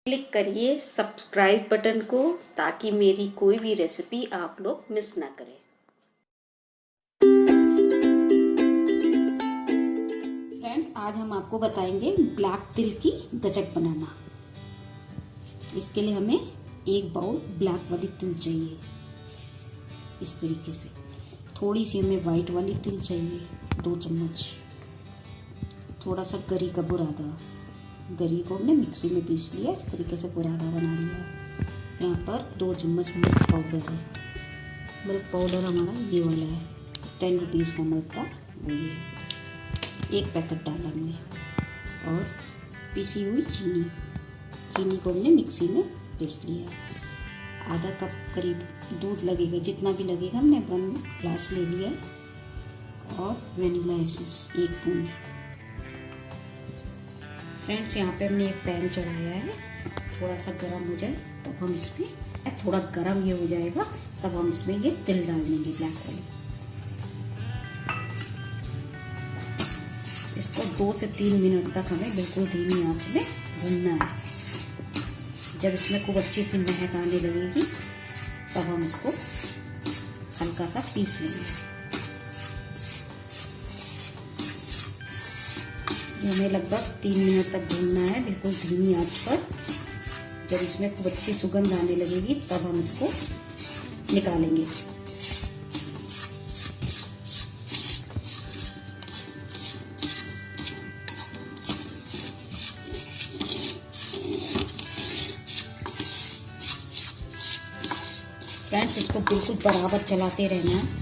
Click करिए subscribe button को ताकि मेरी कोई भी रेसिपी आप लोग मिस ना करें। फ्रेंड्स, आज हम आपको बताएंगे ब्लैक तिल की गजक बनाना। इसके लिए हमें एक बाउल ब्लैक वाली तिल चाहिए, इस तरीके से। थोड़ी सी हमें वाइट वाली तिल चाहिए, 2 चम्मच। थोड़ा सा गरी का बुरादा, गरी को हमने मिक्सी में पीस लिया, इस तरीके से बुरादा बना लिया। यहाँ पर 2 चम्मच मिल्क पाउडर है। मिल्क पाउडर हमारा ये वाला है, 10 रुपीज़ का मिलता वो ये 1 पैकेट डाला हमने। और पिसी हुई चीनी को हमने मिक्सी में पीस लिया। आधा कप करीब दूध लगेगा, जितना भी लगेगा हमने 1 ग्लास ले लिया है। और वेनिला एसेंस 1 बूंद। फ्रेंड्स, यहाँ पे हमने एक पैन चढ़ाया है, थोड़ा सा गर्म हो जाए तब हम इसमें, थोड़ा गर्म ये हो जाएगा तब हम इसमें ये तिल डाल देंगे ब्लैक वाली। इसको 2 से 3 मिनट तक हमें बिल्कुल धीमी आंच में भूनना है। जब इसमें खूब अच्छी सी महक आने लगेगी तब हम इसको हल्का सा पीस लेंगे। हमें लगभग 3 मिनट तक भूनना है, बिल्कुल धीमी आंच पर। जब इसमें खूब अच्छी सुगंध आने लगेगी तब हम इसको निकालेंगे। फ्रेंड्स, इसको बिल्कुल बराबर चलाते रहना है।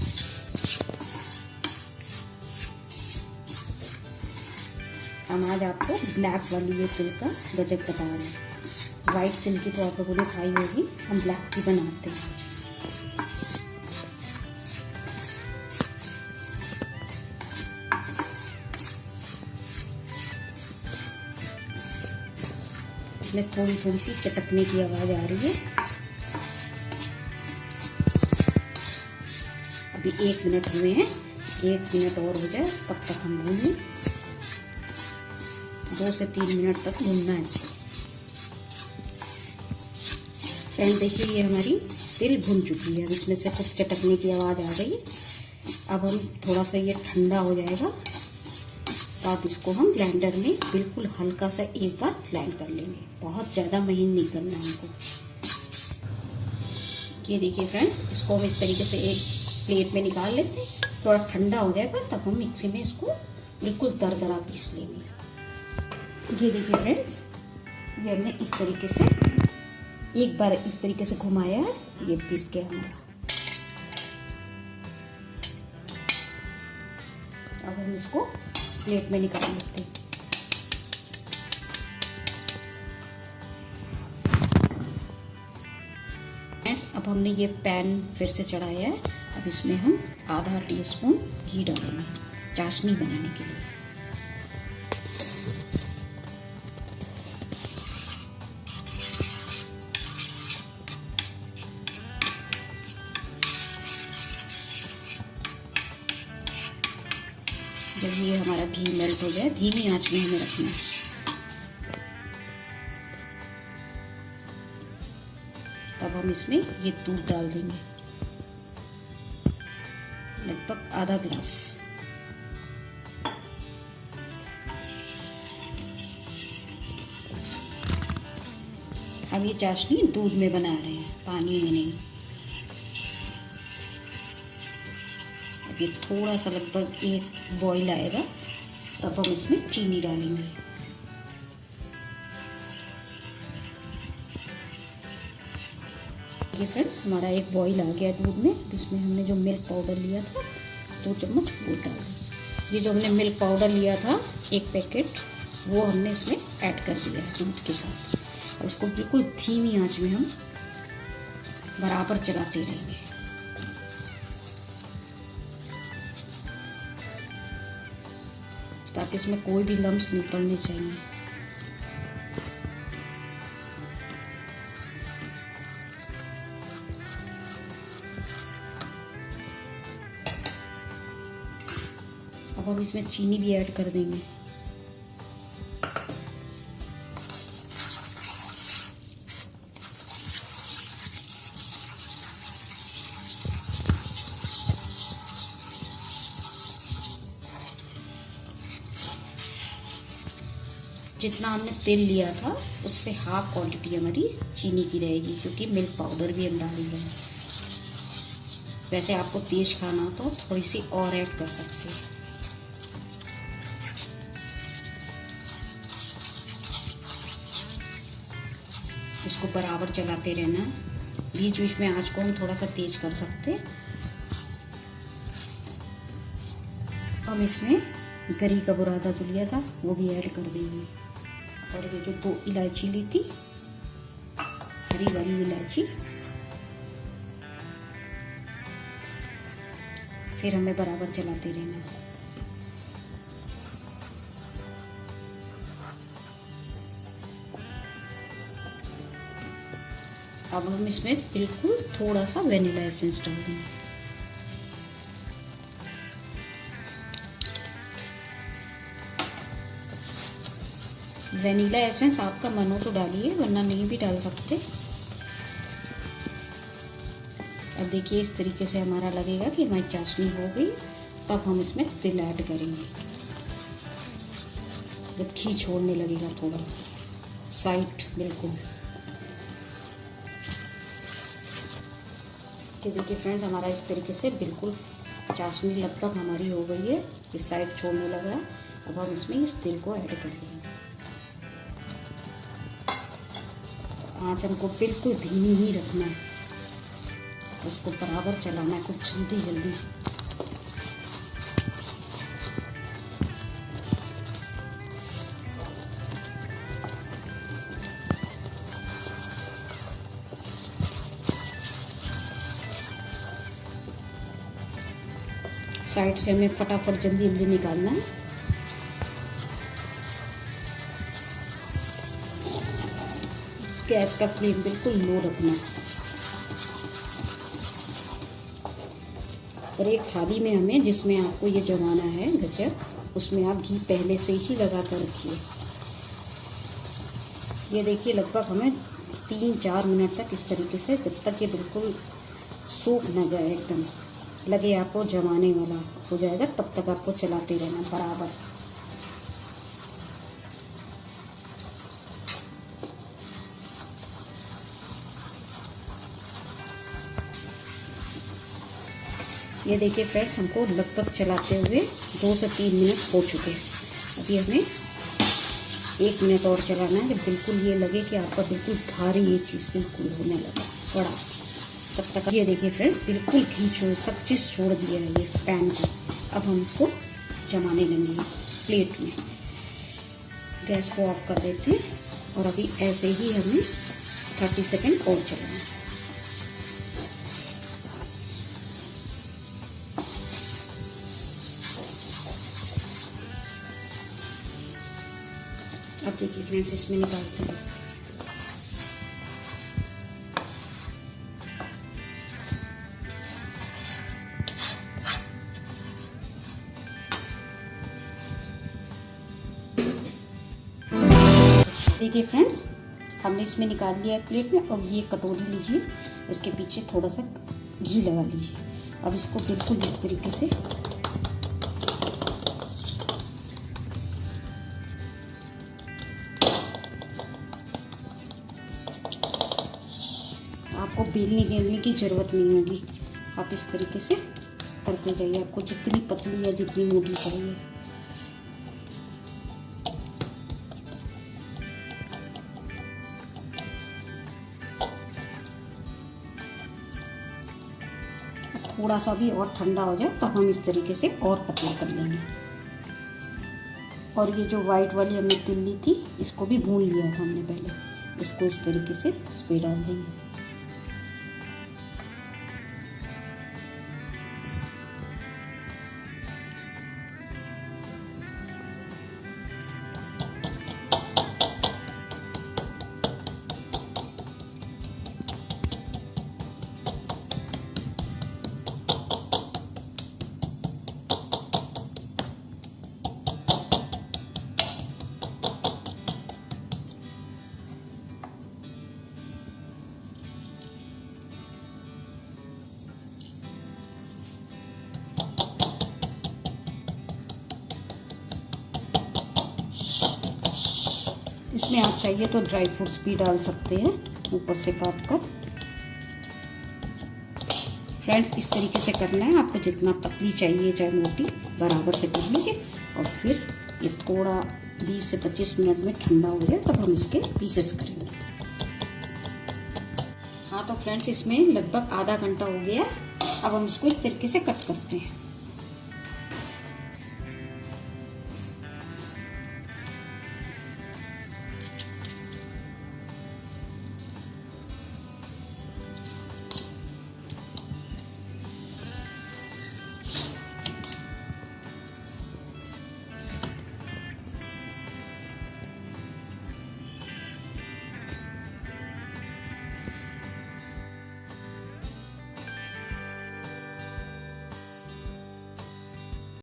हम आज आपको ब्लैक वाली ये तिल का गजक बता रहे हैं। वाइट तिल की तो आप लोगों ने खाई होगी, हम ब्लैक की बनाते हैं। इसमें थोड़ी थोड़ी सी चटकने की आवाज आ रही है। अभी 1 मिनट हुए हैं, 1 मिनट और हो जाए तब तक हम भूनें। 2 से 3 मिनट तक भूनना है इसको। फ्रेंड, देखिए ये हमारी तिल भुन चुकी है। अब इसमें से कुछ चटकने की आवाज़ आ गई है। अब हम थोड़ा सा ये ठंडा हो जाएगा तब इसको हम ब्लेंडर में बिल्कुल हल्का सा एक बार ब्लेंड कर लेंगे। बहुत ज़्यादा महीन नहीं करना हमको। ये देखिए फ्रेंड्स, इसको हम इस तरीके से एक प्लेट में निकाल लेते हैं। थोड़ा ठंडा हो जाएगा तब हम मिक्सी में इसको बिल्कुल दरदरा पीस लेंगे। ये देखिए फ्रेंड्स, ये हमने इस तरीके से एक बार इस तरीके से घुमाया है, ये पीस के हमारा। अब हम इसको इस प्लेट में निकाल लेते हैं। फ्रेंड्स, अब हमने ये पैन फिर से चढ़ाया है। अब इसमें हम आधा टीस्पून घी डालेंगे चाशनी बनाने के लिए। जब ये हमारा घी मेल्ट हो जाए, धीमी आंच में हमें रखना है। तब हम इसमें ये दूध डाल देंगे, लगभग आधा ग्लास। हम ये चाशनी दूध में बना रहे हैं, पानी में नहीं। ये थोड़ा सा लगभग 1 बॉईल आएगा तब हम इसमें चीनी डालेंगे। ये फ्रेंड्स, हमारा 1 बॉईल आ गया दूध में। इसमें हमने जो मिल्क पाउडर लिया था 2 चम्मच वो डाल दिया। ये जो हमने मिल्क पाउडर लिया था 1 पैकेट, वो हमने इसमें ऐड कर दिया है दूध के साथ। और इसको बिल्कुल धीमी आंच में हम बराबर चलाते रहेंगे। ताकि इसमें कोई भी लम्स नहीं पड़ने चाहिए। अब हम इसमें चीनी भी ऐड कर देंगे। जितना हमने तेल लिया था उससे हाफ क्वांटिटी हमारी चीनी की रहेगी, क्योंकि मिल्क पाउडर भी हम डालेंगे। वैसे आपको तेज खाना हो तो थोड़ी सी और ऐड कर सकते हैं। इसको बराबर चलाते रहना है। बीच बीच में आंच को हम थोड़ा सा तेज कर सकते हैं। हम इसमें गरी का बुरादा जो लिया था वो भी ऐड कर देंगे। और ये जो 2 इलायची ली थी, हरी वाली इलायची, फिर हमें बराबर चलाते रहना है। अब हम इसमें बिल्कुल थोड़ा सा वेनिला एसेंस डाल देंगे। वेनिला एसेंस आपका मन हो तो डालिए, वरना नहीं भी डाल सकते। अब देखिए इस तरीके से हमारा लगेगा कि हमारी चाशनी हो गई, तब हम इसमें तिल ऐड करेंगे। जब घी छोड़ने लगेगा थोड़ा साइड बिल्कुल। तो देखिए फ्रेंड्स, हमारा इस तरीके से बिल्कुल चाशनी लगभग हमारी हो गई है, ये साइड छोड़ने लगा है। अब हम इसमें इस तिल को ऐड कर देंगे। आँच हमको बिल्कुल धीमी ही रखना है, उसको बराबर चलाना है, कुछ जल्दी जल्दी। साइड से हमें फटाफट जल्दी जल्दी निकालना है। गैस का फ्लेम बिल्कुल लो रखना। और एक थाली में हमें, जिसमें आपको ये जमाना है गजक, उसमें आप घी पहले से ही लगा कर रखिए। ये देखिए लगभग हमें 3-4 मिनट तक इस तरीके से, जब तक ये बिल्कुल सूख न जाए, एकदम लगे आपको जमाने वाला हो जाएगा, तब तक आपको चलाते रहना बराबर। ये देखिए फ्रेंड्स, हमको लगभग चलाते हुए 2 से 3 मिनट हो चुके हैं। अभी हमें 1 मिनट और चलाना है, जब बिल्कुल ये लगे कि आपका बिल्कुल भारी ये चीज़ बिल्कुल होने लगा बड़ा, तब तक। ये देखिए फ्रेंड्स, बिल्कुल घी सब चीज़ छोड़ दिया है ये पैन को। अब हम इसको जमाने लगेंगे प्लेट में। गैस को ऑफ कर देते हैं और अभी ऐसे ही हमें 30 सेकेंड और चलाना है। अब देखिए फ्रेंड्स, इसमें निकालते हैं। देखिए फ्रेंड्स, हमने इसमें निकाल लिया है प्लेट में। और ये कटोरी लीजिए, उसके पीछे थोड़ा सा घी लगा लीजिए। अब इसको बिल्कुल इस तरीके से आपको बेलने गेलने की ज़रूरत नहीं होगी। आप इस तरीके से करते जाइए, आपको जितनी पतली या जितनी मोटी चाहिए। थोड़ा सा भी और ठंडा हो जाए तब हम इस तरीके से और पतला कर लेंगे। और ये जो वाइट वाली हमने तिल ली थी, इसको भी भून लिया था हमने पहले। इसको इस तरीके से इस पे डाल देंगे। इसमें आप चाहिए तो ड्राई फ्रूट्स भी डाल सकते हैं ऊपर से काट कर। फ्रेंड्स इस तरीके से करना है आपको, जितना पतली चाहिए चाहे मोटी बराबर से कर लीजिए। और फिर ये थोड़ा 20 से 25 मिनट में ठंडा हो जाए तब हम इसके पीसेस करेंगे। हाँ तो फ्रेंड्स इसमें लगभग आधा घंटा हो गया। अब हम इसको इस तरीके से कट करते हैं।